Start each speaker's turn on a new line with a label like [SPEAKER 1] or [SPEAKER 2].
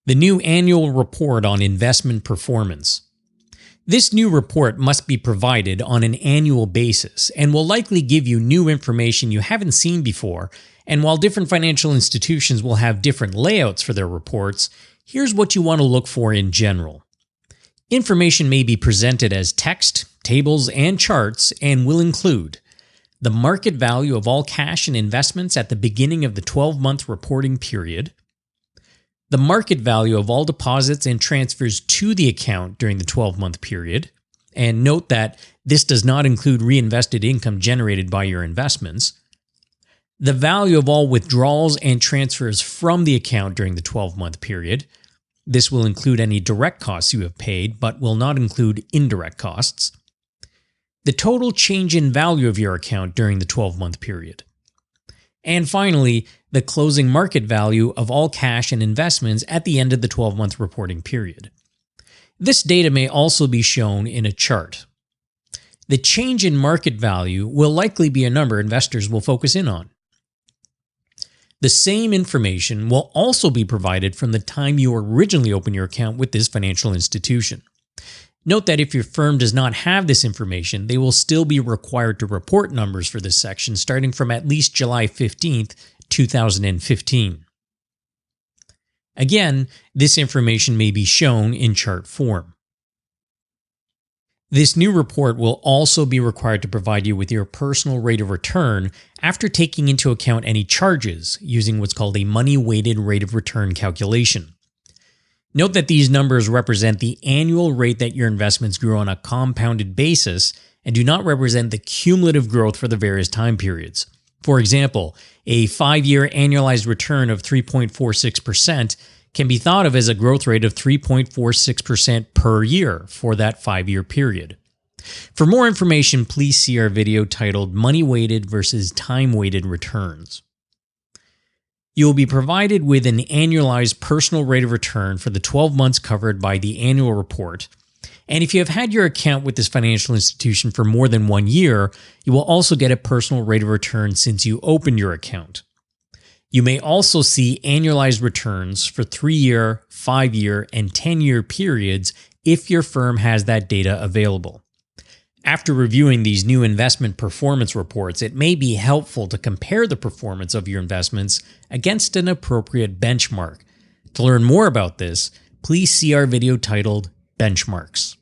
[SPEAKER 1] The new annual report on investment performance. This new report must be provided on an annual basis and will likely give you new information you haven't seen before. And while different financial institutions will have different layouts for their reports, here's what you want to look for in general. Information may be presented as text, tables, and charts and will include the market value of all cash and investments at the beginning of the 12-month reporting period, the market value of all deposits and transfers to the account during the 12-month period, and note that this does not include reinvested income generated by your investments, the value of all withdrawals and transfers from the account during the 12-month period. This will include any direct costs you have paid, but will not include indirect costs, the total change in value of your account during the 12-month period, and finally, the closing market value of all cash and investments at the end of the 12-month reporting period. This data may also be shown in a chart. The change in market value will likely be a number investors will focus in on. The same information will also be provided from the time you originally opened your account with this financial institution. Note that if your firm does not have this information, they will still be required to report numbers for this section starting from at least July 15th, 2015. Again, this information may be shown in chart form. This new report will also be required to provide you with your personal rate of return after taking into account any charges using what's called a money-weighted rate of return calculation. Note that these numbers represent the annual rate that your investments grew on a compounded basis and do not represent the cumulative growth for the various time periods. For example, a 5-year annualized return of 3.46% can be thought of as a growth rate of 3.46% per year for that 5-year period. For more information, please see our video titled Money-Weighted versus Time-Weighted Returns. You will be provided with an annualized personal rate of return for the 12 months covered by the annual report. And if you have had your account with this financial institution for more than 1 year, you will also get a personal rate of return since you opened your account. You may also see annualized returns for 3-year, 5-year, and 10-year periods if your firm has that data available. After reviewing these new investment performance reports, it may be helpful to compare the performance of your investments against an appropriate benchmark. To learn more about this, please see our video titled Benchmarks.